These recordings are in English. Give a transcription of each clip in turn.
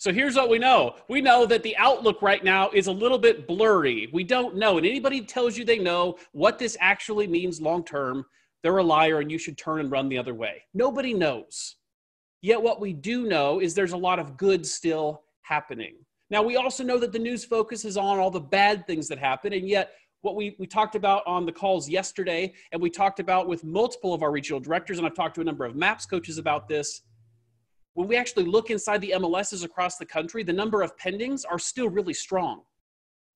So here's what we know. We know that the outlook right now is a little bit blurry. We don't know. And anybody who tells you they know what this actually means long-term, they're a liar and you should turn and run the other way. Nobody knows. Yet what we do know is there's a lot of good still happening. Now, we also know that the news focuses on all the bad things that happen. And yet what we talked about on the calls yesterday, and we talked about with multiple of our regional directors, and I've talked to a number of MAPS coaches about this, when we actually look inside the MLSs across the country, the number of pendings are still really strong.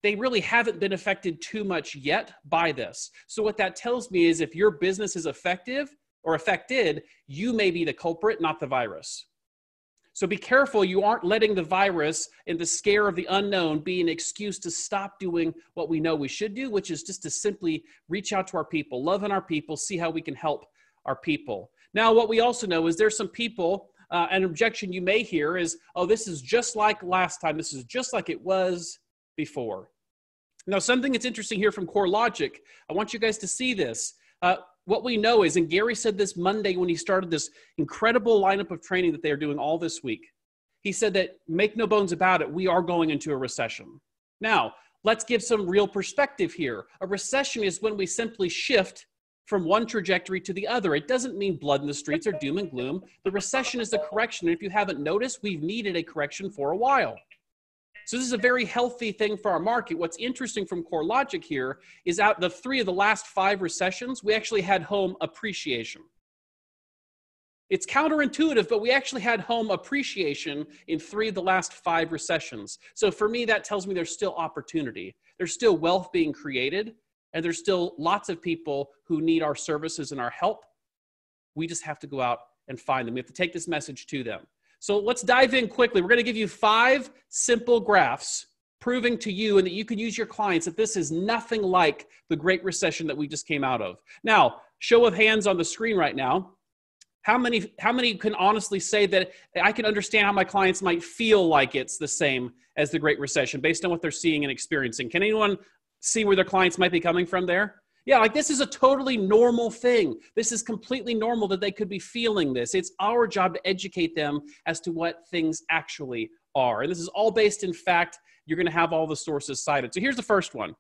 They really haven't been affected too much yet by this. So what that tells me is if your business is effective or affected, you may be the culprit, not the virus. So be careful you aren't letting the virus and the scare of the unknown be an excuse to stop doing what we know we should do, which is just to simply reach out to our people, love on our people, see how we can help our people. Now, what we also know is there's some people, an objection you may hear is, oh, this is just like last time. This is just like it was before. Now, something that's interesting here from CoreLogic, I want you guys to see this. What we know is, and Gary said this Monday when he started this incredible lineup of training that they are doing all this week. He said that, make no bones about it, we are going into a recession. Now, let's give some real perspective here. A recession is when we simply shift from one trajectory to the other. It doesn't mean blood in the streets or doom and gloom. The recession is a correction. And if you haven't noticed, we've needed a correction for a while. So this is a very healthy thing for our market. What's interesting from CoreLogic here is out of the last 5 recessions, we actually had home appreciation. It's counterintuitive, but we actually had home appreciation in 3 of the last 5 recessions. So for me, that tells me there's still opportunity. There's still wealth being created, and there's still lots of people who need our services and our help. We just have to go out and find them. We have to take this message to them. So let's dive in quickly. We're going to give you 5 simple graphs proving to you and that you can use your clients that this is nothing like the Great Recession that we just came out of. Now, show of hands on the screen right now. How many can honestly say that I can understand how my clients might feel like it's the same as the Great Recession based on what they're seeing and experiencing? Can anyone see where their clients might be coming from there? Yeah, like this is a totally normal thing. This is completely normal that they could be feeling this. It's our job to educate them as to what things actually are. And this is all based in fact. You're going to have all the sources cited. So here's the first one.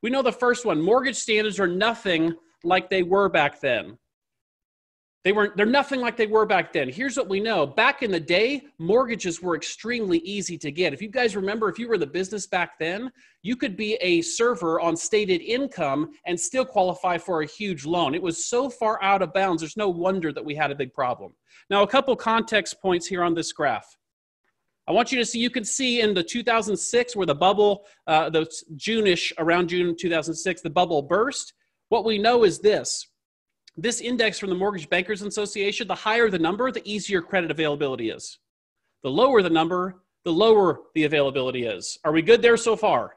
We know the first one. Mortgage standards are nothing like they were back then. They're nothing like they were back then. Here's what we know. Back in the day, mortgages were extremely easy to get. If you guys remember, if you were in the business back then, you could be a server on stated income and still qualify for a huge loan. It was so far out of bounds, there's no wonder that we had a big problem. Now, a couple context points here on this graph. I want you to see, you can see in the 2006 where the bubble, the June-ish, around June 2006, the bubble burst. What we know is this. This index from the Mortgage Bankers Association, the higher the number, the easier credit availability is. The lower the number, the lower the availability is. Are we good there so far?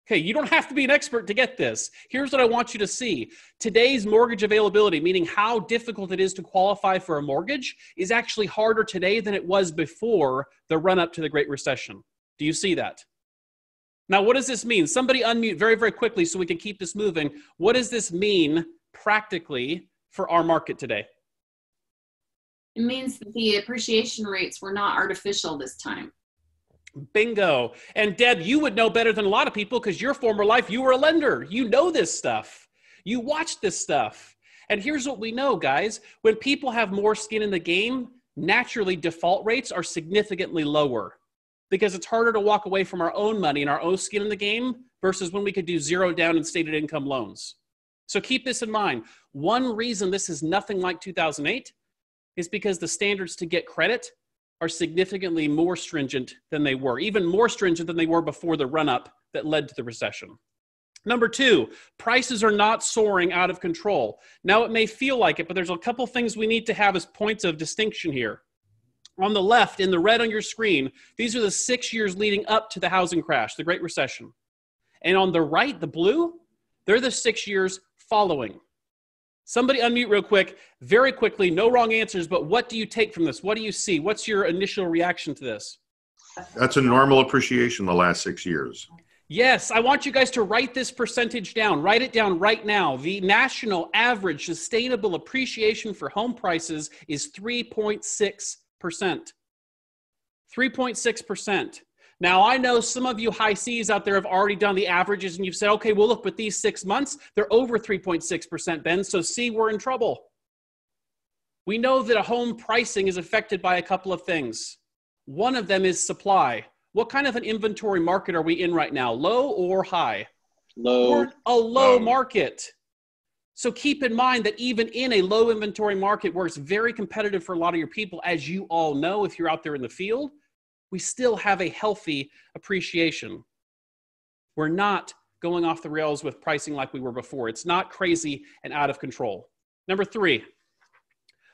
Okay, you don't have to be an expert to get this. Here's what I want you to see. Today's mortgage availability, meaning how difficult it is to qualify for a mortgage, is actually harder today than it was before the run-up to the Great Recession. Do you see that? Now, what does this mean? Somebody unmute very, very quickly so we can keep this moving. What does this mean practically for our market today? It means that the appreciation rates were not artificial this time. Bingo. And Deb, you would know better than a lot of people because your former life, you were a lender. You know this stuff. You watch this stuff. And here's what we know, guys. When people have more skin in the game, naturally default rates are significantly lower because it's harder to walk away from our own money and our own skin in the game versus when we could do 0 down and stated income loans. So keep this in mind. One reason this is nothing like 2008 is because the standards to get credit are significantly more stringent than they were, even more stringent than they were before the run-up that led to the recession. Number 2, prices are not soaring out of control. Now, it may feel like it, but there's a couple things we need to have as points of distinction here. On the left, in the red on your screen, these are the 6 years leading up to the housing crash, the Great Recession. And on the right, the blue, they're the 6 years following. Somebody unmute real quick, very quickly, no wrong answers, but what do you take from this? What do you see? What's your initial reaction to this? That's a normal appreciation the last 6 years. Yes, I want you guys to write this percentage down. Write it down right now. The national average sustainable appreciation for home prices is 3.6%. 3.6%. Now, I know some of you high Cs out there have already done the averages and you've said, okay, well, look, but these 6 months, they're over 3.6%, Ben. So C, we're in trouble. We know that a home pricing is affected by a couple of things. One of them is supply. What kind of an inventory market are we in right now? Low or high? Low. We're a low market. So keep in mind that even in a low inventory market where it's very competitive for a lot of your people, as you all know, if you're out there in the field, we still have a healthy appreciation. We're not going off the rails with pricing like we were before. It's not crazy and out of control. Number 3,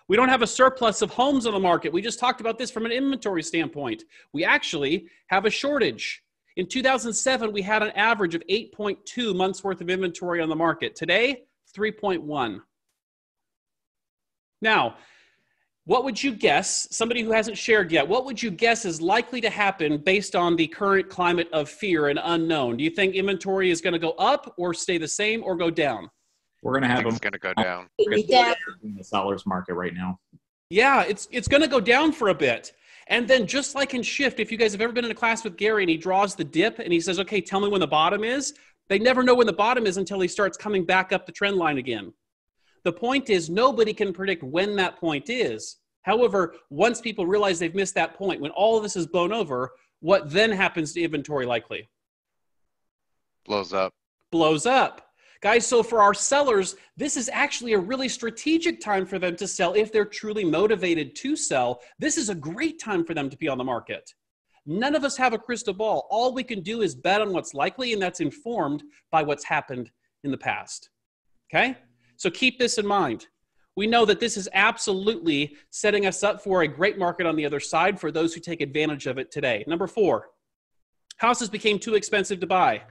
we don't have a surplus of homes on the market. We just talked about this from an inventory standpoint. We actually have a shortage. In 2007, we had an average of 8.2 months worth of inventory on the market. Today, 3.1. Now, what would you guess, somebody who hasn't shared yet, what would you guess is likely to happen based on the current climate of fear and unknown? Do you think inventory is going to go up or stay the same or go down? We're going to have them. It's going to go down. In the seller's market right now. Yeah, it's going to go down for a bit. And then just like in Shift, if you guys have ever been in a class with Gary and he draws the dip and he says, okay, tell me when the bottom is, they never know when the bottom is until he starts coming back up the trend line again. The point is nobody can predict when that point is. However, once people realize they've missed that point, when all of this is blown over, what then happens to inventory likely? Blows up. Blows up. Guys, so for our sellers, this is actually a really strategic time for them to sell if they're truly motivated to sell. This is a great time for them to be on the market. None of us have a crystal ball. All we can do is bet on what's likely, and that's informed by what's happened in the past. Okay? So keep this in mind. We know that this is absolutely setting us up for a great market on the other side for those who take advantage of it today. Number 4, houses became too expensive to buy.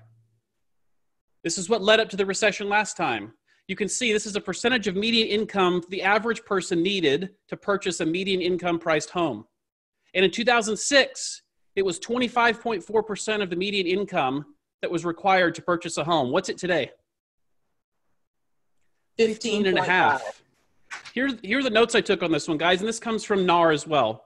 This is what led up to the recession last time. You can see this is a percentage of median income the average person needed to purchase a median income priced home. And in 2006, it was 25.4% of the median income that was required to purchase a home. What's it today? 15.5. Here are the notes I took on this one, guys, and this comes from NAR as well.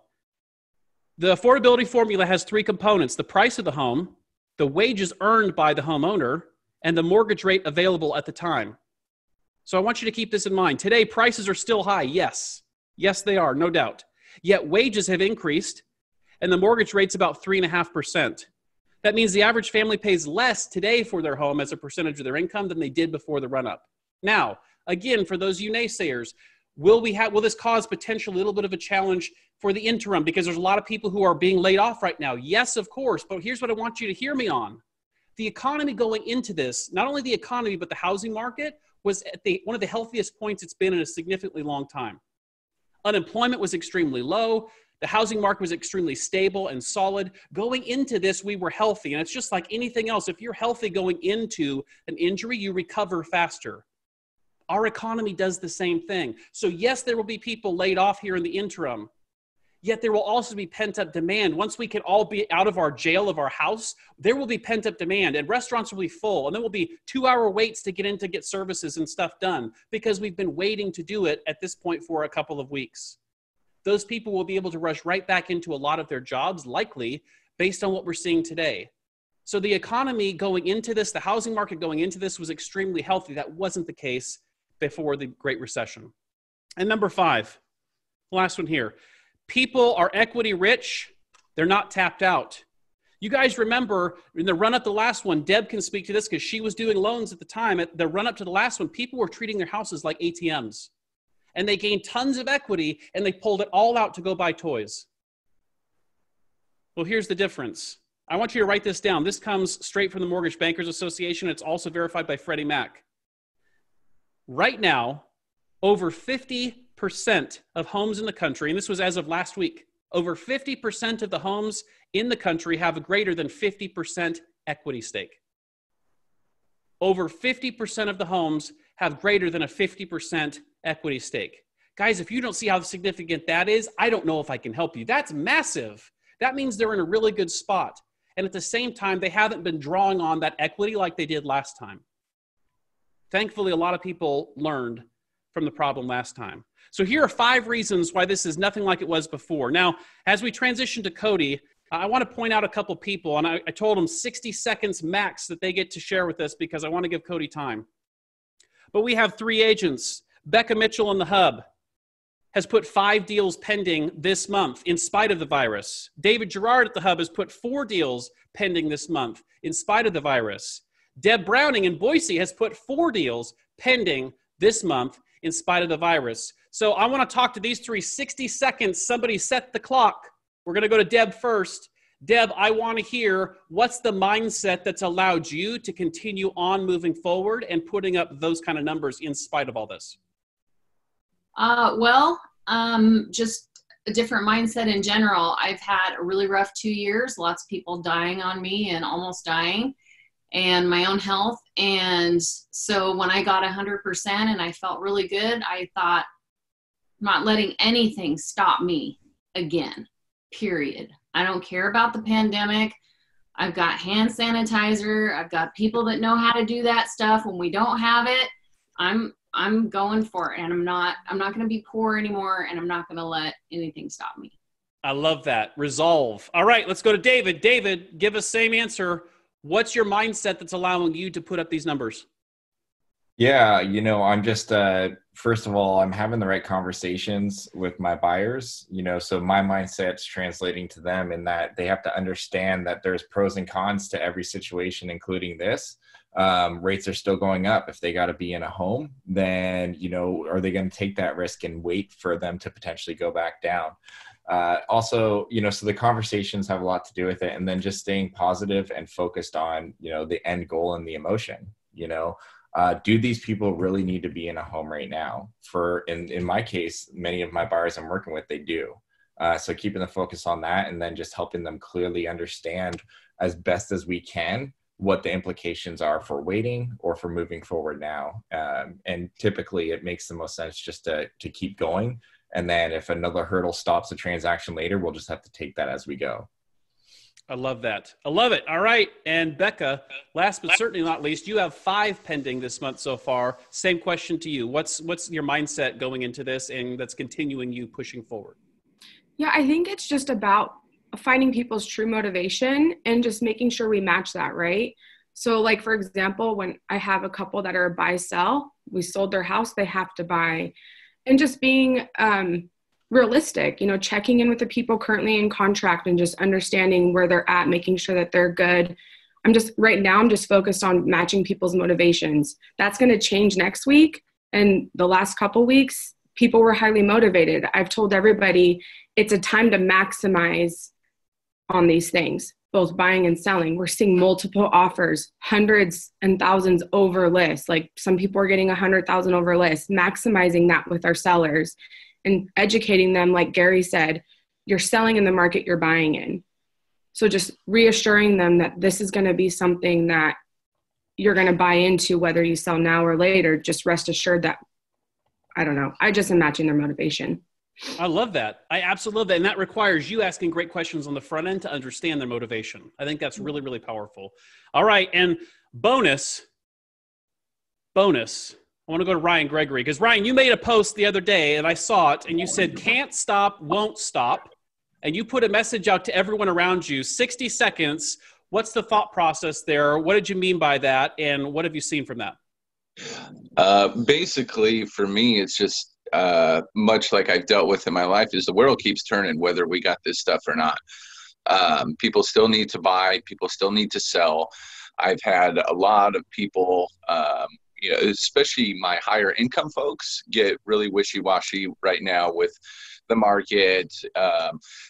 The affordability formula has 3 components: the price of the home, the wages earned by the homeowner, and the mortgage rate available at the time. So I want you to keep this in mind. Today, prices are still high. Yes. Yes, they are, no doubt. Yet wages have increased, and the mortgage rate's about 3.5%. That means the average family pays less today for their home as a percentage of their income than they did before the run-up. Now, again, for those of you naysayers, will this cause potentially a little bit of a challenge for the interim because there's a lot of people who are being laid off right now? Yes, of course, but here's what I want you to hear me on. The economy going into this, not only the economy, but the housing market was at one of the healthiest points it's been in a significantly long time. Unemployment was extremely low. The housing market was extremely stable and solid. Going into this, we were healthy. And it's just like anything else. If you're healthy going into an injury, you recover faster. Our economy does the same thing. So yes, there will be people laid off here in the interim. Yet there will also be pent-up demand. Once we can all be out of our jail of our house, there will be pent-up demand, and restaurants will be full, and there will be 2-hour waits to get in to get services and stuff done because we've been waiting to do it at this point for a couple of weeks. Those people will be able to rush right back into a lot of their jobs, likely, based on what we're seeing today. So the economy going into this, the housing market going into this was extremely healthy. That wasn't the case before the Great Recession. And number 5, last one here. People are equity rich. They're not tapped out. You guys remember in the run up to the last one, Deb can speak to this because she was doing loans at the time. At the run up to the last one, people were treating their houses like ATMs. And they gained tons of equity and they pulled it all out to go buy toys. Well, here's the difference. I want you to write this down. This comes straight from the Mortgage Bankers Association. It's also verified by Freddie Mac. Right now, over 50% of homes in the country, and this was as of last week, over 50% of the homes in the country have a greater than 50% equity stake. Over 50% of the homes have greater than a 50% equity stake. Guys, if you don't see how significant that is, I don't know if I can help you. That's massive. That means they're in a really good spot. And at the same time, they haven't been drawing on that equity like they did last time. Thankfully, a lot of people learned from the problem last time. So here are 5 reasons why this is nothing like it was before. Now, as we transition to Cody, I want to point out a couple people, and I told them 60 seconds max that they get to share with us because I want to give Cody time. But we have 3 agents. Becca Mitchell in the hub has put 5 deals pending this month in spite of the virus. David Gerard at the hub has put 4 deals pending this month in spite of the virus. Deb Browning in Boise has put 4 deals pending this month in spite of the virus. So I want to talk to these 3. 60 seconds. Somebody set the clock. We're going to go to Deb first. Deb, I want to hear what's the mindset that's allowed you to continue on moving forward and putting up those kind of numbers in spite of all this? Just a different mindset in general. I've had a really rough 2 years, lots of people dying on me and almost dying, and my own health. And so when I got 100% and I felt really good, I thought, I'm not letting anything stop me again, period. I don't care about the pandemic. I've got hand sanitizer. I've got people that know how to do that stuff. When we don't have it, I'm going for it, and I'm not going to be poor anymore, and I'm not going to let anything stop me. I love that. Resolve. All right, let's go to David. David, give us same answer. What's your mindset that's allowing you to put up these numbers? Yeah, I'm just, first of all, I'm having the right conversations with my buyers, so my mindset's translating to them in that they have to understand that there's pros and cons to every situation, including this. Rates are still going up. If they got to be in a home, then, are they going to take that risk and wait for them to potentially go back down? Also, so the conversations have a lot to do with it. And then just staying positive and focused on, the end goal and the emotion, do these people really need to be in a home right now? In my case, many of my buyers I'm working with, they do. So keeping the focus on that and then just helping them clearly understand as best as we can what the implications are for waiting or for moving forward now. And typically it makes the most sense just to keep going. And then if another hurdle stops the transaction later, we'll just have to take that as we go. I love that. I love it. All right. And Becca, last but certainly not least, you have 5 pending this month so far. Same question to you. What's your mindset going into this and that's continuing you pushing forward? Yeah, I think it's just about finding people's true motivation and just making sure we match that, right? So like, for example, when I have a couple that are buy sell, we sold their house, they have to buy, and just being realistic, checking in with the people currently in contract and just understanding where they're at, making sure that they're good. Right now I'm just focused on matching people's motivations. That's going to change next week. And the last couple weeks, people were highly motivated. I've told everybody it's a time to maximize on these things, both buying and selling. We're seeing multiple offers, hundreds and thousands over list. Like some people are getting 100,000 over list, maximizing that with our sellers and educating them. Like Gary said, you're selling in the market you're buying in. So just reassuring them that this is going to be something that you're going to buy into, whether you sell now or later. Just rest assured that, I don't know, I just am matching their motivation. I love that. I absolutely love that. And that requires you asking great questions on the front end to understand their motivation. I think that's really, really powerful. All right. And bonus, I want to go to Ryan Gregory, because Ryan, you made a post the other day and I saw it and you said, can't stop, won't stop. And you put a message out to everyone around you, 60 seconds. What's the thought process there? What did you mean by that? And what have you seen from that? Basically, for me, it's just much like I've dealt with in my life, is the world keeps turning whether we got this stuff or not. People still need to buy. People still need to sell. I've had a lot of people, especially my higher income folks, get really wishy-washy right now with the market.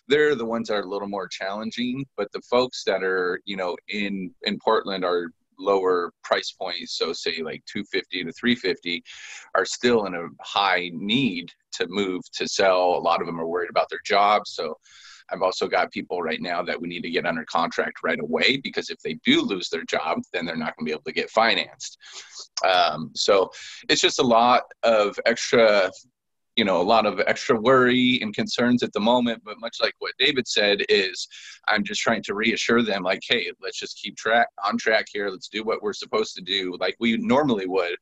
They're the ones that are a little more challenging, but the folks that are, in Portland are lower price points, so say like 250 to 350, are still in a high need to move to sell. A lot of them are worried about their jobs. So I've also got people right now that we need to get under contract right away, because if they do lose their job, then they're not going to be able to get financed. So it's just a lot of extra worry and concerns at the moment. But much like what David said, is I'm just trying to reassure them, like, hey, let's just keep on track here. Let's do what we're supposed to do like we normally would.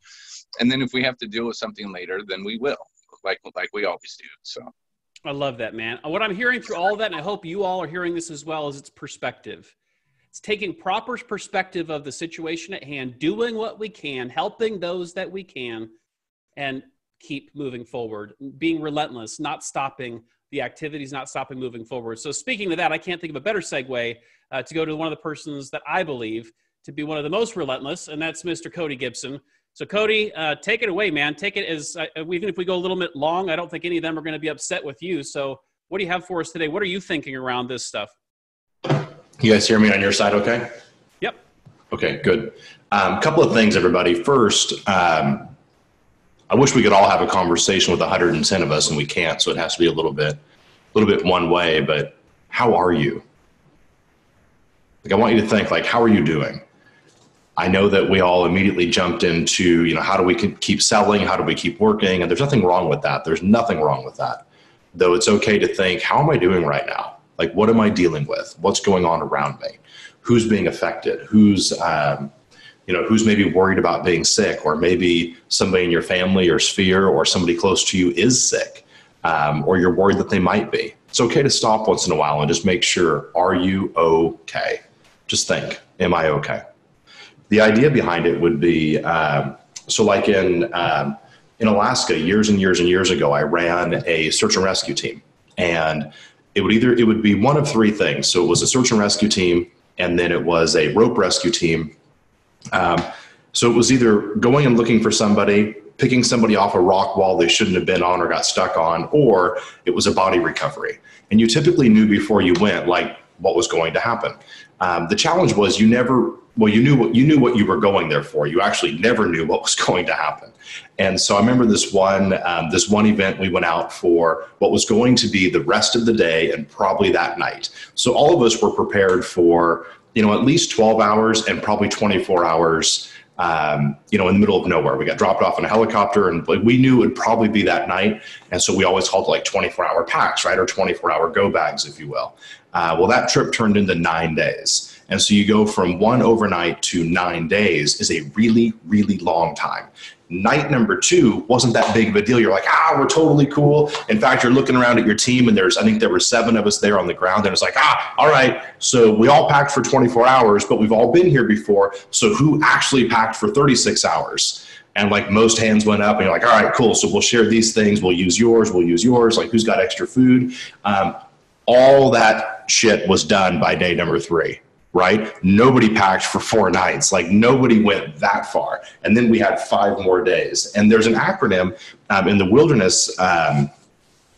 And then if we have to deal with something later, then we will, like we always do. So I love that, man. What I'm hearing through all of that, and I hope you all are hearing this as well, is it's perspective. It's taking proper perspective of the situation at hand, doing what we can, helping those that we can, and keep moving forward, being relentless, not stopping the activities, not stopping moving forward. So speaking of that, I can't think of a better segue to go to one of the persons that I believe to be one of the most relentless, and that's Mr. Cody Gibson. So Cody, take it away, man. Take it as, even if we go a little bit long, I don't think any of them are going to be upset with you. So what do you have for us today? What are you thinking around this stuff? You guys hear me on your side okay? Yep. Okay, good. Couple of things, everybody. First, I wish we could all have a conversation with 110 of us, and we can't, so it has to be a little bit one way, but how are you? Like, I want you to think, like, how are you doing? I know that we all immediately jumped into, you know, how do we keep selling? How do we keep working? And there's nothing wrong with that. There's nothing wrong with that. Though it's okay to think, how am I doing right now? Like, what am I dealing with? What's going on around me? Who's being affected? Who's maybe worried about being sick, or maybe somebody in your family or sphere or somebody close to you is sick, or you're worried that they might be. It's okay to stop once in a while and just make sure, are you okay? Just think, am I okay? The idea behind it would be, so like in Alaska, years and years and years ago, I ran a search and rescue team, and it would be one of three things. So it was a search and rescue team, and then it was a rope rescue team. So it was either going and looking for somebody, picking somebody off a rock wall they shouldn't have been on or got stuck on, or it was a body recovery. And you typically knew before you went, like, what was going to happen. The challenge was you knew what you were going there for. You actually never knew what was going to happen. And so I remember this one event we went out for what was going to be the rest of the day and probably that night. So all of us were prepared for, you know, at least 12 hours and probably 24 hours, in the middle of nowhere. We got dropped off in a helicopter, and we knew it would probably be that night. And so we always called it like 24-hour packs, right? Or 24-hour go bags, if you will. Well, that trip turned into 9 days. And so you go from one overnight to 9 days is a really, really long time. Night number 2 wasn't that big of a deal. You're like, we're totally cool. In fact, you're looking around at your team, and I think there were 7 of us there on the ground, and it's like, all right. So we all packed for 24 hours, but we've all been here before. So who actually packed for 36 hours? And like most hands went up, and you're like, all right, cool. So we'll share these things. We'll use yours. Like, who's got extra food? All that shit was done by day number 3. Right? Nobody packed for 4 nights. Like, nobody went that far. And then we had 5 more days. And there's an acronym in the wilderness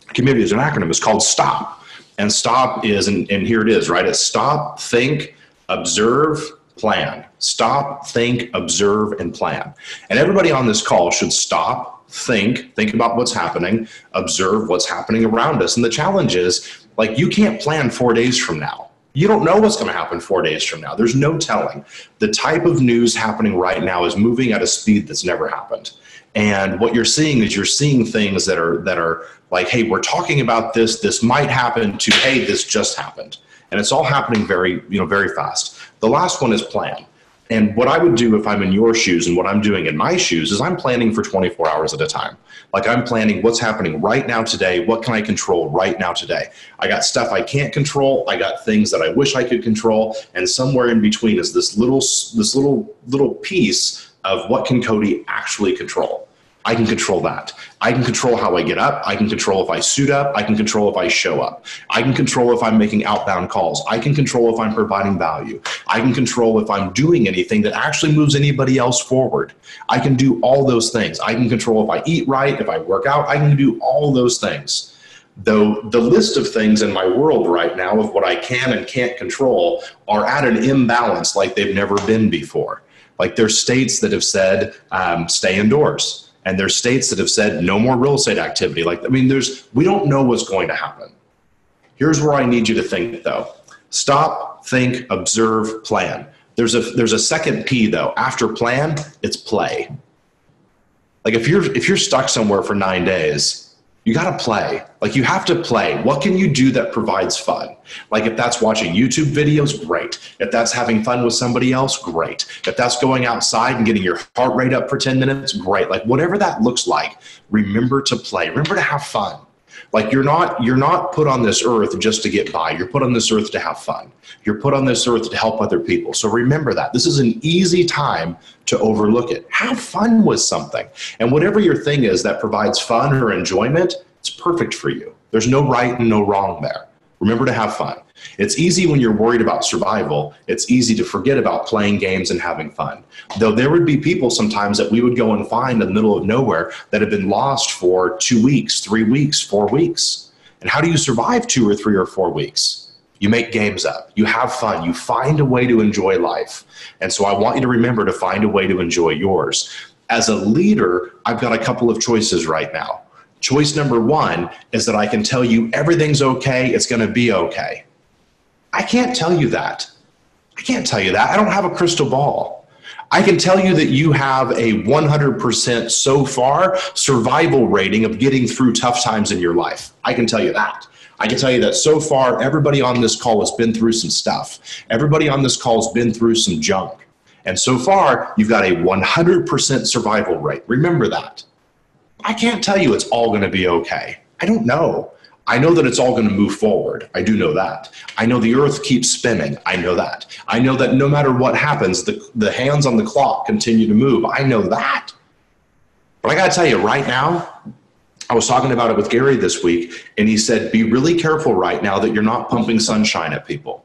community. There's an acronym. It's called STOP. And STOP is, and here it is, right? It's stop, think, observe, plan. Stop, think, observe, and plan. And everybody on this call should stop, think about what's happening, observe what's happening around us. And the challenge is, like, you can't plan 4 days from now. You don't know what's going to happen 4 days from now. There's no telling. The type of news happening right now is moving at a speed that's never happened. And what you're seeing things that are like, hey, we're talking about this. This might happen, to, hey, this just happened. And it's all happening very fast. The last one is plan. And what I would do if I'm in your shoes, and what I'm doing in my shoes, is I'm planning for 24 hours at a time. Like, I'm planning what's happening right now today. What can I control right now today? I got stuff I can't control. I got things that I wish I could control. And somewhere in between is this little piece of what can Cody actually control. I can control that. I can control how I get up. I can control if I suit up. I can control if I show up. I can control if I'm making outbound calls. I can control if I'm providing value. I can control if I'm doing anything that actually moves anybody else forward. I can do all those things. I can control if I eat right, if I work out. I can do all those things. Though the list of things in my world right now of what I can and can't control are at an imbalance like they've never been before. Like, there's states that have said, stay indoors. And there's states that have said no more real estate activity. We don't know what's going to happen. Here's where I need you to think, though. Stop, think, observe, plan. There's a second P, though. After plan, it's play. Like, if you're stuck somewhere for 9 days, you got to play. Like, you have to play. What can you do that provides fun? Like, if that's watching YouTube videos, great. If that's having fun with somebody else, great. If that's going outside and getting your heart rate up for 10 minutes, great. Like, whatever that looks like, remember to play. Remember to have fun. Like you're not put on this earth just to get by. You're put on this earth to have fun. You're put on this earth to help other people. So remember that. This is an easy time to overlook it. Have fun with something. And whatever your thing is that provides fun or enjoyment, it's perfect for you. There's no right and no wrong there. Remember to have fun. It's easy when you're worried about survival. It's easy to forget about playing games and having fun. Though there would be people sometimes that we would go and find in the middle of nowhere that have been lost for 2 weeks, 3 weeks, 4 weeks. And how do you survive 2 or 3 or 4 weeks? You make games up. You have fun. You find a way to enjoy life. And so I want you to remember to find a way to enjoy yours. As a leader, I've got a couple of choices right now. Choice number 1 is that I can tell you everything's okay. It's going to be okay. I can't tell you that. I can't tell you that. I don't have a crystal ball. I can tell you that you have a 100% so far survival rating of getting through tough times in your life. I can tell you that. I can tell you that so far, everybody on this call has been through some stuff. Everybody on this call has been through some junk. And so far, you've got a 100% survival rate. Remember that. I can't tell you it's all going to be okay. I don't know. I know that it's all going to move forward. I do know that. I know the earth keeps spinning. I know that. I know that no matter what happens, the hands on the clock continue to move. I know that. But I got to tell you right now, I was talking about it with Gary this week, and he said, be really careful right now that you're not pumping sunshine at people.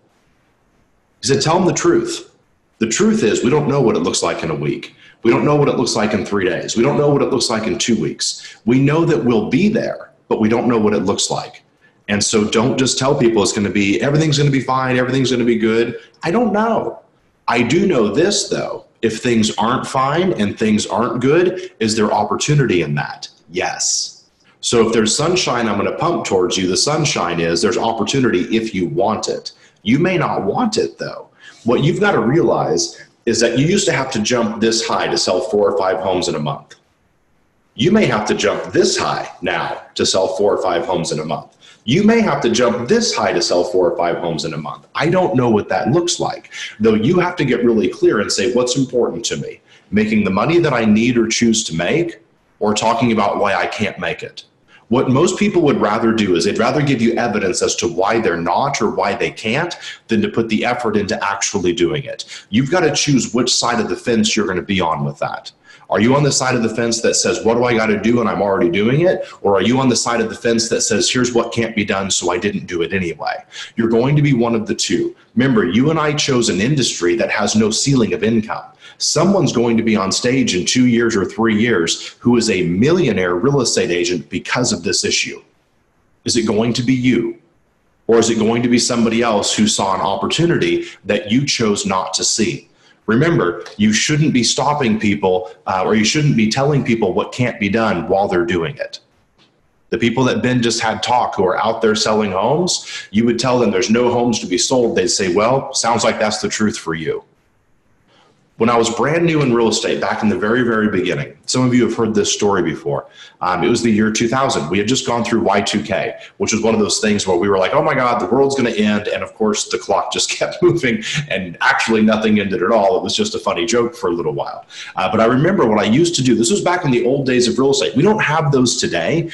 He said, tell them the truth. The truth is we don't know what it looks like in a week. We don't know what it looks like in 3 days. We don't know what it looks like in 2 weeks. We know that we'll be there, but we don't know what it looks like. And so don't just tell people it's going to be, everything's going to be fine, everything's going to be good. I don't know. I do know this though. If things aren't fine and things aren't good, is there opportunity in that? Yes. So if there's sunshine, I'm going to pump towards you. The sunshine is there's opportunity if you want it. You may not want it though. What you've got to realize is that you used to have to jump this high to sell 4 or 5 homes in a month. You may have to jump this high now to sell 4 or 5 homes in a month. You may have to jump this high to sell 4 or 5 homes in a month. I don't know what that looks like, though you have to get really clear and say, what's important to me? Making the money that I need or choose to make, or talking about why I can't make it? What most people would rather do is they'd rather give you evidence as to why they're not or why they can't than to put the effort into actually doing it. You've got to choose which side of the fence you're going to be on with that. Are you on the side of the fence that says, what do I got to do and I'm already doing it? Or are you on the side of the fence that says, here's what can't be done, so I didn't do it anyway? You're going to be one of the two. Remember, you and I chose an industry that has no ceiling of income. Someone's going to be on stage in 2 years or 3 years who is a millionaire real estate agent because of this issue. Is it going to be you? Or is it going to be somebody else who saw an opportunity that you chose not to see? Remember, you shouldn't be stopping people or you shouldn't be telling people what can't be done while they're doing it. The people that Ben just had talk who are out there selling homes, you would tell them there's no homes to be sold. They'd say, well, sounds like that's the truth for you. When I was brand new in real estate back in the very, very beginning, some of you have heard this story before. It was the year 2000. We had just gone through Y2K, which was one of those things where we were like, oh my God, the world's going to end. And of course, the clock just kept moving and actually nothing ended at all. It was just a funny joke for a little while. But I remember what I used to do. This was back in the old days of real estate. We don't have those today.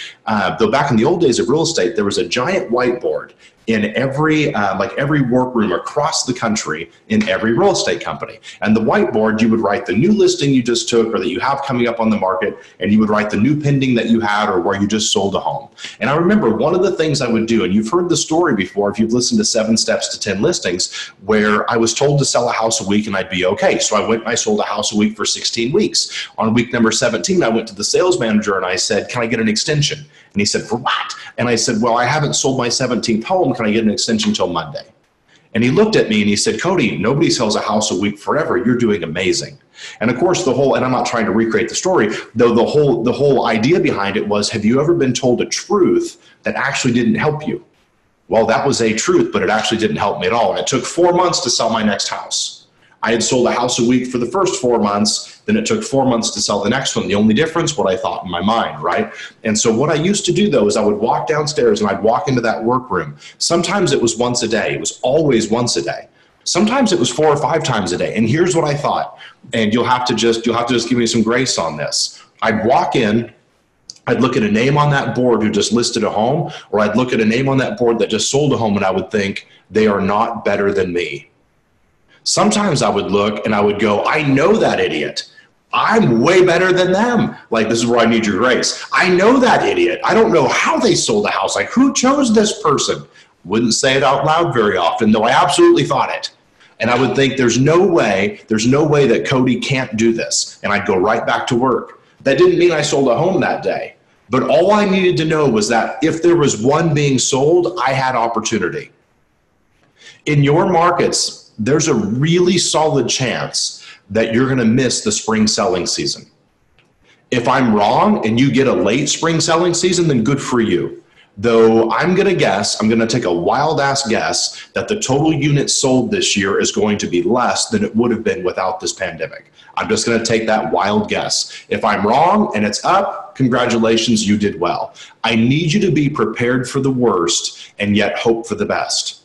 Though back in the old days of real estate, there was a giant whiteboard in every workroom across the country in every real estate company. And the whiteboard, you would write the new listing you just took or that you have coming up on the market, and you would write the new pending that you had or where you just sold a home. And I remember one of the things I would do, and you've heard the story before if you've listened to 7 Steps to 10 Listings, where I was told to sell a house a week and I'd be okay. So I went and I sold a house a week for 16 weeks. On week number 17, I went to the sales manager and I said, can I get an extension? And he said, for what? And I said, well, I haven't sold my 17th home. Can I get an extension until Monday? And he looked at me and he said, Cody, nobody sells a house a week forever. You're doing amazing. And of course, and I'm not trying to recreate the story, though the whole idea behind it was, have you ever been told a truth that actually didn't help you? Well, that was a truth, but it actually didn't help me at all. And it took 4 months to sell my next house. I had sold a house a week for the first 4 months. Then it took 4 months to sell the next one. The only difference, what I thought in my mind, right? And so what I used to do though is I would walk downstairs and I'd walk into that workroom. Sometimes it was once a day. It was always once a day. Sometimes it was 4 or 5 times a day. And here's what I thought, and you'll have to just give me some grace on this. I'd walk in I'd look at a name on that board who just listed a home, or I'd look at a name on that board that just sold a home, and I would think, they are not better than me. Sometimes I would look and I would go, I know that idiot. I'm way better than them. Like, this is where I need your grace. I know that idiot. I don't know how they sold a house. Like, who chose this person? Wouldn't say it out loud very often, though I absolutely thought it. And I would think, there's no way that Cody can't do this. And I'd go right back to work. That didn't mean I sold a home that day. But all I needed to know was that if there was one being sold, I had opportunity. In your markets, there's a really solid chance that you're going to miss the spring selling season. If I'm wrong and you get a late spring selling season, then good for you. Though I'm going to take a wild ass guess that the total units sold this year is going to be less than it would have been without this pandemic. I'm just going to take that wild guess. If I'm wrong and it's up, congratulations, you did well. I need you to be prepared for the worst and yet hope for the best.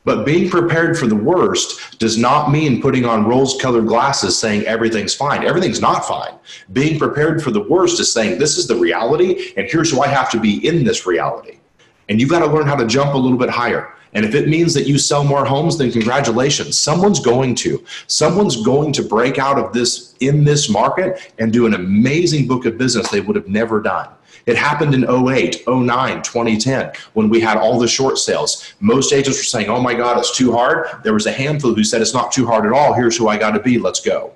But being prepared for the worst does not mean putting on rose-colored glasses saying everything's fine. Everything's not fine. Being prepared for the worst is saying this is the reality, and here's who I have to be in this reality. And you've got to learn how to jump a little bit higher. And if it means that you sell more homes, then congratulations. Someone's going to break out of this in this market and do an amazing book of business they would have never done. It happened in 08, 09, 2010, when we had all the short sales. Most agents were saying, oh my God, it's too hard. There was a handful who said, it's not too hard at all. Here's who I got to be. Let's go.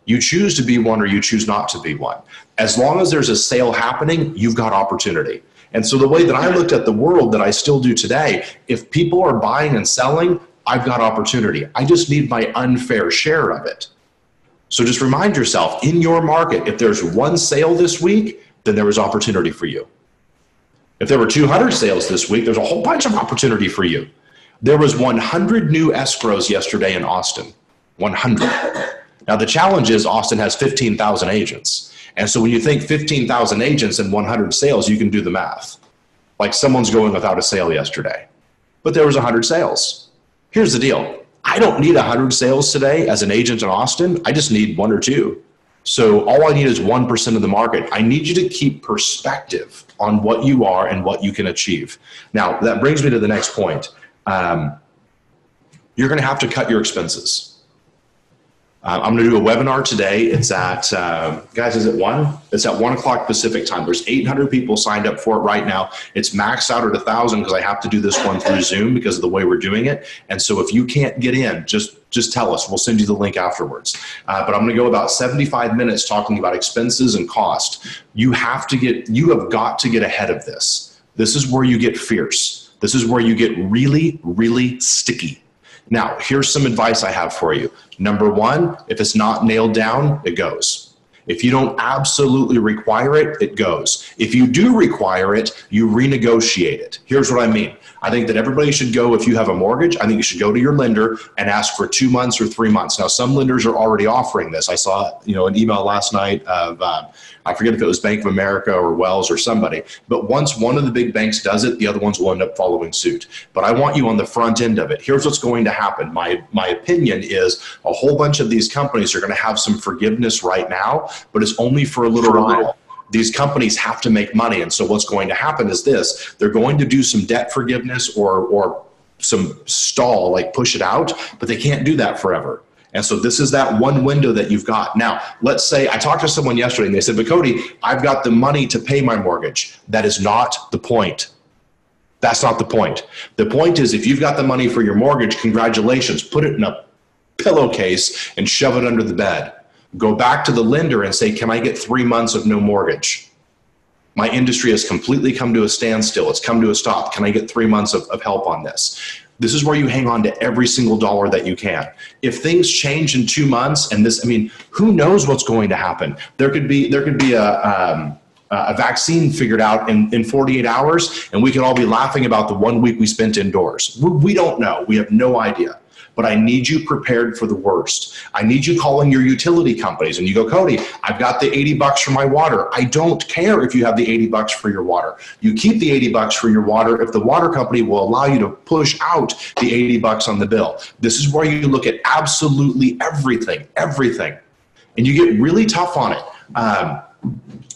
You choose to be one or you choose not to be one. As long as there's a sale happening, you've got opportunity. And so the way that I looked at the world that I still do today, if people are buying and selling, I've got opportunity. I just need my unfair share of it. So just remind yourself, in your market, if there's one sale this week, then there was opportunity for you. If there were 200 sales this week, there's a whole bunch of opportunity for you. There was 100 new escrows yesterday in Austin, 100. Now the challenge is Austin has 15,000 agents. And so when you think 15,000 agents and 100 sales, you can do the math. Like someone's going without a sale yesterday, but there was 100 sales. Here's the deal. I don't need 100 sales today as an agent in Austin. I just need 1 or 2. So all I need is 1% of the market. I need you to keep perspective on what you are and what you can achieve. Now, that brings me to the next point. You're going to have to cut your expenses. I'm going to do a webinar today. It's at, guys, is it 1? It's at 1 o'clock Pacific time. There's 800 people signed up for it right now. It's maxed out at 1,000 because I have to do this one through Zoom because of the way we're doing it. And so if you can't get in, just tell us. We'll send you the link afterwards. But I'm going to go about 75 minutes talking about expenses and cost. You have got to get ahead of this. This is where you get fierce. This is where you get really, really sticky. Now, here's some advice I have for you. Number 1, if it's not nailed down, it goes. If you don't absolutely require it, it goes. If you do require it, you renegotiate it. Here's what I mean. I think that everybody should go, if you have a mortgage, I think you should go to your lender and ask for 2 months or 3 months. Now, some lenders are already offering this. I saw, an email last night of, I forget if it was Bank of America or Wells or somebody, but once one of the big banks does it, the other ones will end up following suit. But I want you on the front end of it. Here's what's going to happen. My opinion is a whole bunch of these companies are going to have some forgiveness right now, but it's only for a little while. These companies have to make money. And so what's going to happen is this. They're going to do some debt forgiveness or some stall, like push it out, but they can't do that forever. And so this is that one window that you've got. Now, let's say I talked to someone yesterday and they said, but Cody, I've got the money to pay my mortgage. That is not the point. That's not the point. The point is if you've got the money for your mortgage, congratulations, put it in a pillowcase and shove it under the bed. Go back to the lender and say, can I get 3 months of no mortgage? My industry has completely come to a standstill. It's come to a stop. Can I get 3 months of help on this? This is where you hang on to every single dollar that you can. If things change in 2 months and who knows what's going to happen? There could be a vaccine figured out in 48 hours and we could all be laughing about the 1 week we spent indoors. We don't know. We have no idea. But I need you prepared for the worst. I need you calling your utility companies and you go, Cody, I've got the $80 for my water. I don't care if you have the $80 for your water. You keep the $80 for your water if the water company will allow you to push out the $80 on the bill. This is where you look at absolutely everything. And you get really tough on it.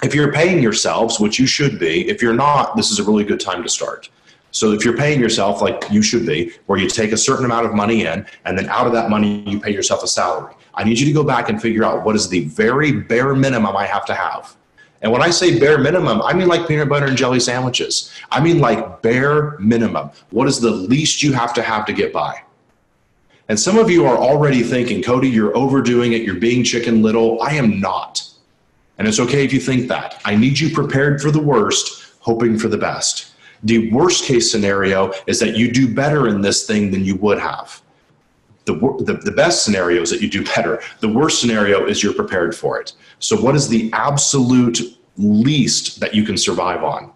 if you're paying yourselves, which you should be, if you're not, this is a really good time to start. So if you're paying yourself like you should be, where you take a certain amount of money in, and then out of that money, you pay yourself a salary. I need you to go back and figure out what is the very bare minimum I have to have. And when I say bare minimum, I mean like peanut butter and jelly sandwiches. I mean like bare minimum. What is the least you have to get by? And some of you are already thinking, Cody, you're overdoing it. You're being Chicken Little. I am not. And it's okay if you think that. I need you prepared for the worst, hoping for the best. The worst case scenario is that you do better in this thing than you would have. The best scenario is that you do better. The worst scenario is you're prepared for it. So what is the absolute least that you can survive on?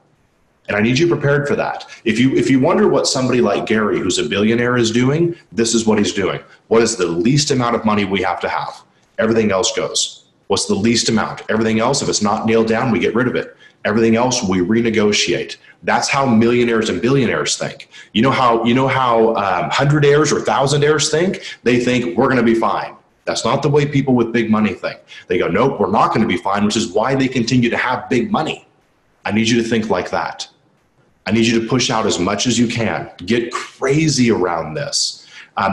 And I need you prepared for that. If you wonder what somebody like Gary, who's a billionaire, is doing, this is what he's doing. What is the least amount of money we have to have? Everything else goes. What's the least amount? Everything else, if it's not nailed down, we get rid of it. Everything else, we renegotiate. That's how millionaires and billionaires think. You know how hundredaires or thousandaires think? They think we're going to be fine. That's not the way people with big money think. They go, nope, we're not going to be fine, which is why they continue to have big money. I need you to think like that. I need you to push out as much as you can. Get crazy around this.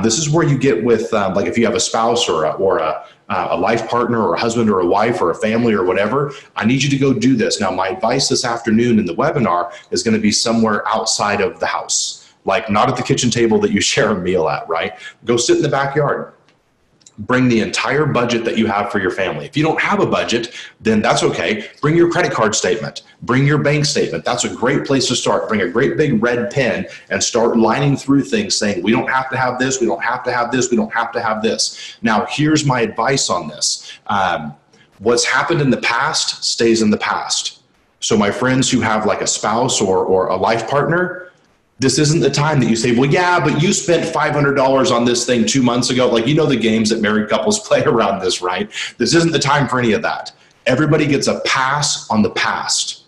This is where you get with, like if you have a spouse or a life partner or a husband or a wife or a family or whatever, I need you to go do this. Now, my advice this afternoon in the webinar is going to be somewhere outside of the house, like not at the kitchen table that you share a meal at, right? Go sit in the backyard. Bring the entire budget that you have for your family. If you don't have a budget, then that's okay. Bring your credit card statement. Bring your bank statement. That's a great place to start. Bring a great big red pen and start lining through things saying, we don't have to have this, we don't have to have this, we don't have to have this. Now, here's my advice on this. What's happened in the past stays in the past. So my friends who have like a spouse or a life partner, this isn't the time that you say, well, yeah, but you spent $500 on this thing 2 months ago. Like, you know, the games that married couples play around this, right? This isn't the time for any of that. Everybody gets a pass on the past.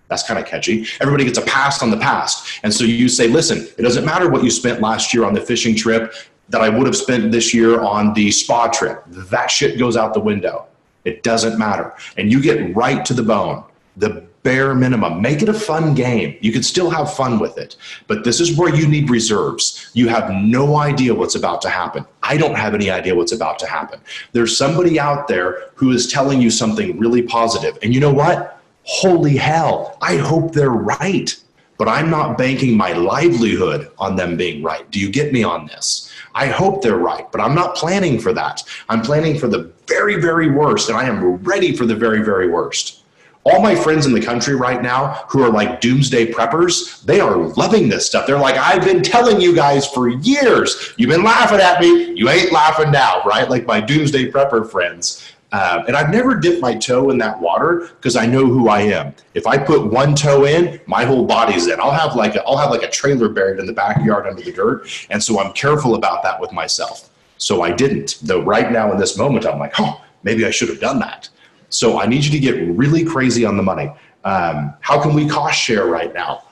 That's kind of catchy. Everybody gets a pass on the past. And so you say, listen, it doesn't matter what you spent last year on the fishing trip that I would have spent this year on the spa trip. That shit goes out the window. It doesn't matter. And you get right to the bone. The bare minimum. Make it a fun game. You can still have fun with it, but this is where you need reserves. You have no idea what's about to happen. I don't have any idea what's about to happen. There's somebody out there who is telling you something really positive. And you know what? Holy hell, I hope they're right, but I'm not banking my livelihood on them being right. Do you get me on this? I hope they're right, but I'm not planning for that. I'm planning for the very, very worst, and I am ready for the very, very worst. All my friends in the country right now who are like doomsday preppers, they are loving this stuff. They're like, I've been telling you guys for years. You've been laughing at me. You ain't laughing now, right? Like my doomsday prepper friends. And I've never dipped my toe in that water because I know who I am. If I put one toe in, my whole body's in. I'll have like a trailer buried in the backyard under the dirt. And so I'm careful about that with myself. So I didn't. Though right now in this moment, I'm like, oh, maybe I should have done that. So I need you to get really crazy on the money. How can we cost share right now?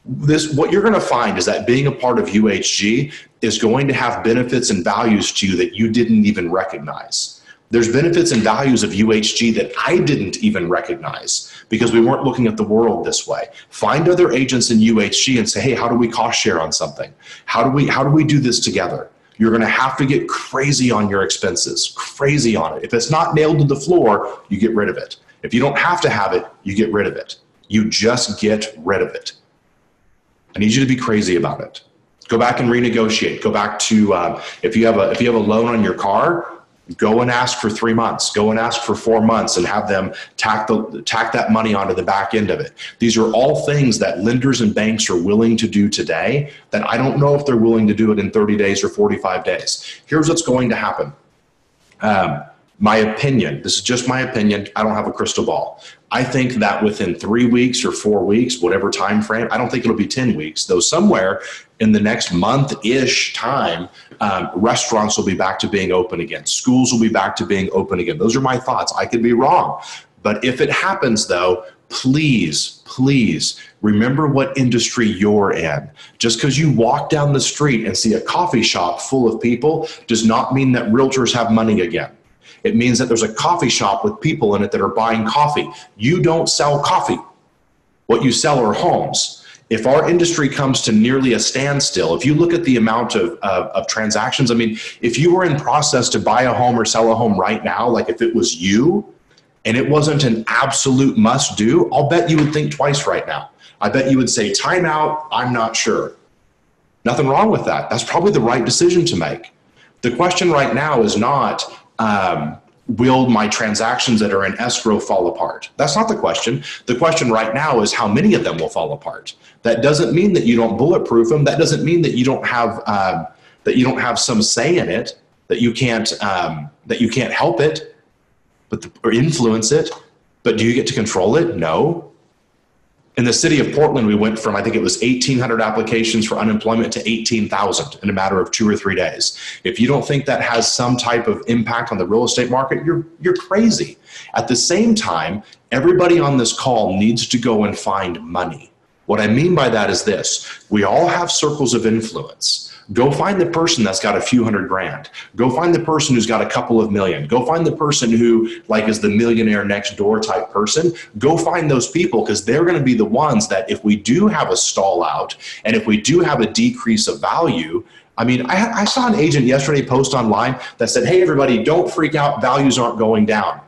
What you're going to find is that being a part of UHG is going to have benefits and values to you that you didn't even recognize. There's benefits and values of UHG that I didn't even recognize because we weren't looking at the world this way. Find other agents in UHG and say, hey, how do we cost share on something? How do we do this together? You're going to have to get crazy on your expenses, crazy on it. If it's not nailed to the floor, you get rid of it. If you don't have to have it, you get rid of it. You just get rid of it. I need you to be crazy about it. Go back and renegotiate. Go back to if you have a loan on your car, go and ask for 3 months. Go and ask for 4 months and have them tack that money onto the back end of it. These are all things that lenders and banks are willing to do today that I don't know if they're willing to do it in 30 days or 45 days. Here's what's going to happen. My opinion, this is just my opinion. I don't have a crystal ball. I think that within 3 weeks or 4 weeks, whatever time frame, I don't think it'll be 10 weeks, though somewhere in the next month-ish time, restaurants will be back to being open again. Schools will be back to being open again. Those are my thoughts. I could be wrong. But if it happens, though, please, please remember what industry you're in. Just because you walk down the street and see a coffee shop full of people does not mean that realtors have money again. It means that there's a coffee shop with people in it that are buying coffee. You don't sell coffee. What you sell are homes. If our industry comes to nearly a standstill, if you look at the amount of transactions, I mean, if you were in process to buy a home or sell a home right now, like if it was you and it wasn't an absolute must do, I'll bet you would think twice right now. I bet you would say, time out, I'm not sure. Nothing wrong with that. That's probably the right decision to make. The question right now is not, will my transactions that are in escrow fall apart? That's not the question. The question right now is how many of them will fall apart. That doesn't mean that you don't bulletproof them. That doesn't mean that you don't have some say in it, that you can't help it, or influence it. But do you get to control it? No. In the city of Portland, we went from, I think it was 1,800 applications for unemployment to 18,000 in a matter of 2 or 3 days. If you don't think that has some type of impact on the real estate market, you're crazy. At the same time, everybody on this call needs to go and find money. What I mean by that is this: we all have circles of influence. Go find the person that's got a few $100,000. Go find the person who's got a couple of million. Go find the person who is the millionaire next door type person. Go find those people, because they're going to be the ones that if we do have a stall out and if we do have a decrease of value, I mean, I saw an agent yesterday post online that said, hey, everybody, don't freak out. Values aren't going down.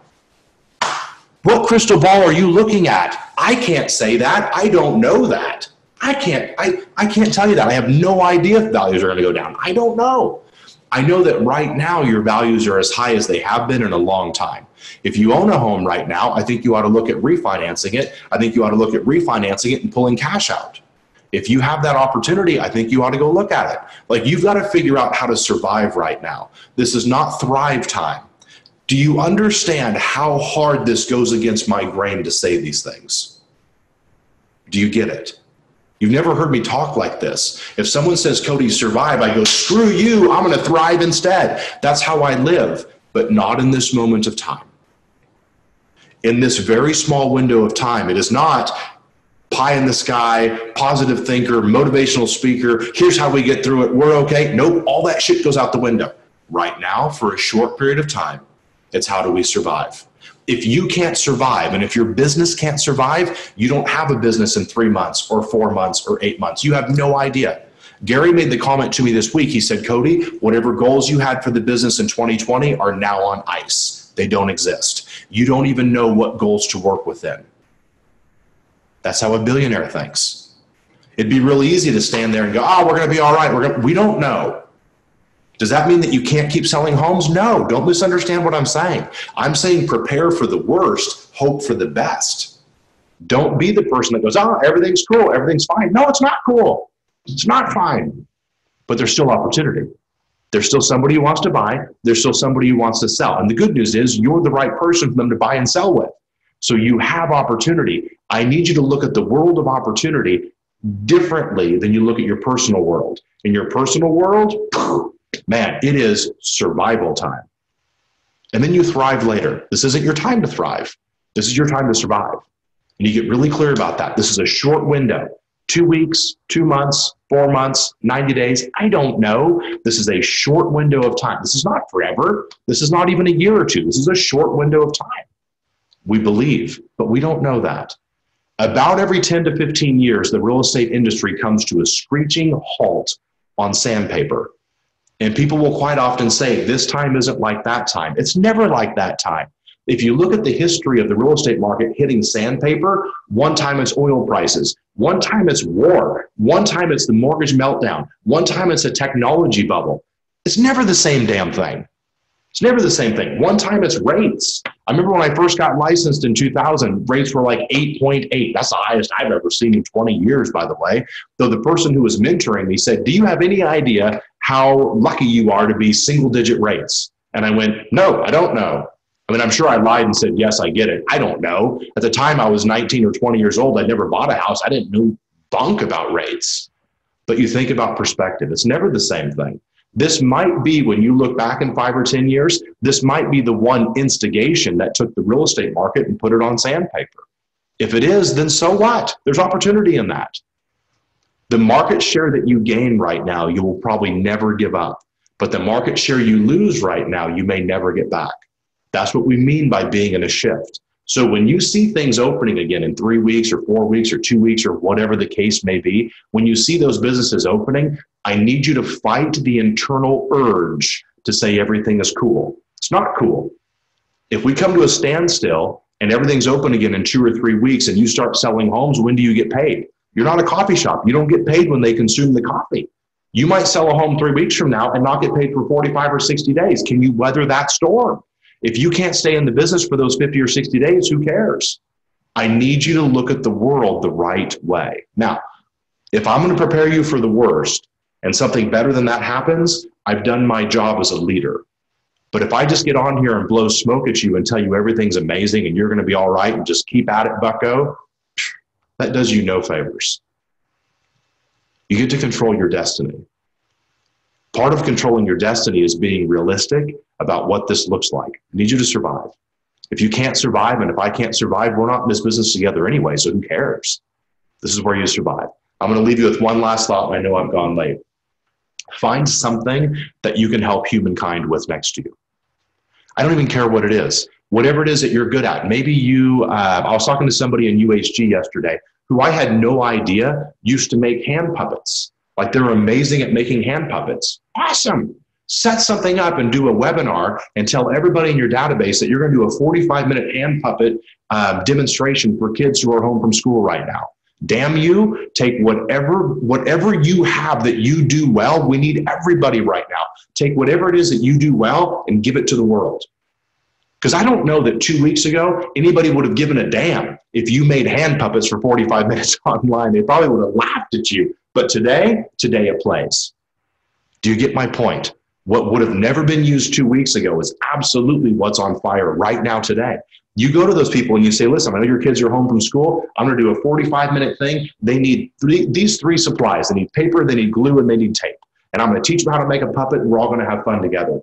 What crystal ball are you looking at? I can't say that. I don't know that. I can't tell you that. I have no idea if values are going to go down. I don't know. I know that right now your values are as high as they have been in a long time. If you own a home right now, I think you ought to look at refinancing it. I think you ought to look at refinancing it and pulling cash out. If you have that opportunity, I think you ought to go look at it. Like, you've got to figure out how to survive right now. This is not thrive time. Do you understand how hard this goes against my grain to say these things? Do you get it? You've never heard me talk like this. If someone says, Cody, survive, I go, screw you, I'm going to thrive instead. That's how I live, but not in this moment of time. In this very small window of time, it is not pie in the sky, positive thinker, motivational speaker, here's how we get through it, we're okay. Nope, all that shit goes out the window. Right now, for a short period of time, it's how do we survive? If you can't survive, and if your business can't survive, you don't have a business in 3 months or 4 months or 8 months. You have no idea. Gary made the comment to me this week. He said, Cody, whatever goals you had for the business in 2020 are now on ice. They don't exist. You don't even know what goals to work within. That's how a billionaire thinks. It'd be real easy to stand there and go, oh, we're going to be all right. We don't know. Does that mean that you can't keep selling homes? No, don't misunderstand what I'm saying. I'm saying prepare for the worst, hope for the best. Don't be the person that goes, oh, everything's cool, everything's fine. No, it's not cool. It's not fine. But there's still opportunity. There's still somebody who wants to buy. There's still somebody who wants to sell. And the good news is you're the right person for them to buy and sell with. So you have opportunity. I need you to look at the world of opportunity differently than you look at your personal world. In your personal world, man, it is survival time. And then you thrive later. This isn't your time to thrive. This is your time to survive. And you get really clear about that. This is a short window. 2 weeks, 2 months, 4 months, 90 days. I don't know. This is a short window of time. This is not forever. This is not even a year or two. This is a short window of time. We believe, but we don't know that. About every 10 to 15 years, the real estate industry comes to a screeching halt on sandpaper. And people will quite often say, this time isn't like that time. It's never like that time. If you look at the history of the real estate market hitting sandpaper, one time it's oil prices, one time it's war, one time it's the mortgage meltdown, one time it's a technology bubble. It's never the same damn thing. It's never the same thing. One time it's rates. I remember when I first got licensed in 2000, rates were like 8.8. That's the highest I've ever seen in 20 years, by the way. Though the person who was mentoring me said, do you have any idea how lucky you are to be single-digit rates? And I went, no, I don't know. I mean, I'm sure I lied and said, yes, I get it. I don't know. At the time I was 19 or 20 years old, I'd never bought a house. I didn't know bunk about rates. But you think about perspective. It's never the same thing. This might be, when you look back in 5 or 10 years, this might be the one instigation that took the real estate market and put it on sandpaper. If it is, then so what? There's opportunity in that. The market share that you gain right now, you will probably never give up. But the market share you lose right now, you may never get back. That's what we mean by being in a shift. So when you see things opening again in 3 weeks or 4 weeks or 2 weeks or whatever the case may be, when you see those businesses opening, I need you to fight the internal urge to say everything is cool. It's not cool. If we come to a standstill and everything's open again in 2 or 3 weeks and you start selling homes, when do you get paid? You're not a coffee shop. You don't get paid when they consume the coffee. You might sell a home 3 weeks from now and not get paid for 45 or 60 days. Can you weather that storm? If you can't stay in the business for those 50 or 60 days, who cares? I need you to look at the world the right way. Now, if I'm going to prepare you for the worst and something better than that happens, I've done my job as a leader. But if I just get on here and blow smoke at you and tell you everything's amazing and you're going to be all right and just keep at it, bucko, that does you no favors. You get to control your destiny. Part of controlling your destiny is being realistic about what this looks like. I need you to survive. If you can't survive, and if I can't survive, we're not in this business together anyway, so who cares? This is where you survive. I'm going to leave you with one last thought, and I know I've gone late. Find something that you can help humankind with next to you. I don't even care what it is. Whatever it is that you're good at. Maybe you, I was talking to somebody in UHG yesterday who I had no idea used to make hand puppets. Like they're amazing at making hand puppets. Awesome. Set something up and do a webinar and tell everybody in your database that you're going to do a 45-minute hand puppet demonstration for kids who are home from school right now. Damn you, take whatever you have that you do well. We need everybody right now. Take whatever it is that you do well and give it to the world. Because I don't know that 2 weeks ago, anybody would have given a damn if you made hand puppets for 45 minutes online. They probably would have laughed at you. But today it plays. Do you get my point? What would have never been used 2 weeks ago is absolutely what's on fire right now today. You go to those people and you say, listen, I know your kids are home from school. I'm going to do a 45-minute thing. They need these three supplies. They need paper, they need glue, and they need tape. And I'm going to teach them how to make a puppet, and we're all going to have fun together.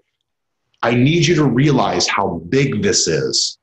I need you to realize how big this is,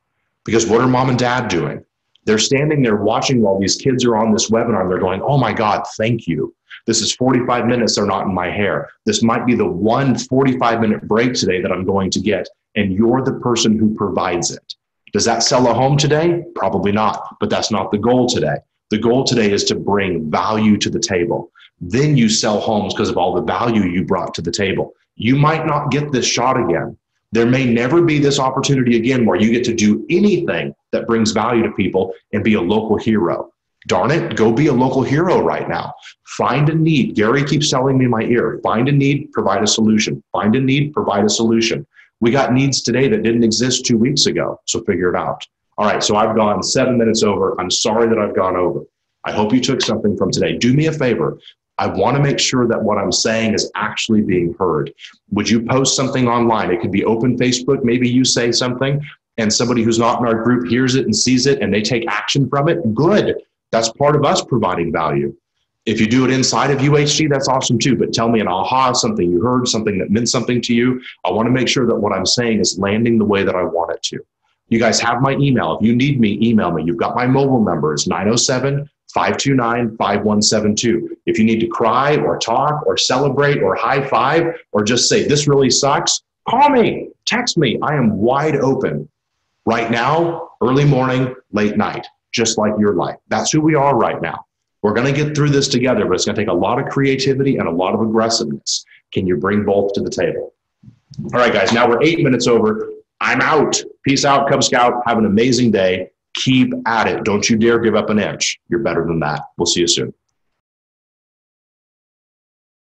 because what are mom and dad doing? They're standing there watching while these kids are on this webinar, and they're going, oh my God, thank you. This is 45 minutes, they're not in my hair. This might be the one 45-minute break today that I'm going to get, and you're the person who provides it. Does that sell a home today? Probably not, but that's not the goal today. The goal today is to bring value to the table. Then you sell homes because of all the value you brought to the table. You might not get this shot again. There may never be this opportunity again where you get to do anything that brings value to people and be a local hero. Darn it, go be a local hero right now. Find a need. Gary keeps telling me in my ear, find a need, provide a solution. Find a need, provide a solution. We got needs today that didn't exist 2 weeks ago, so figure it out. All right, so I've gone 7 minutes over. I'm sorry that I've gone over. I hope you took something from today. Do me a favor. I want to make sure that what I'm saying is actually being heard. Would you post something online? It could be open Facebook. Maybe you say something and somebody who's not in our group hears it and sees it and they take action from it. Good. That's part of us providing value. If you do it inside of UHG, that's awesome too. But tell me an aha, something you heard, something that meant something to you. I want to make sure that what I'm saying is landing the way that I want it to. You guys have my email. If you need me, email me. You've got my mobile number. It's 907-529-5172. If you need to cry or talk or celebrate or high five or just say, this really sucks, call me, text me. I am wide open right now, early morning, late night, just like your life. That's who we are right now. We're going to get through this together, but it's going to take a lot of creativity and a lot of aggressiveness. Can you bring both to the table? All right, guys, now we're 8 minutes over. I'm out. Peace out, Cub Scout. Have an amazing day. Keep at it. Don't you dare give up an inch. You're better than that. We'll see you soon.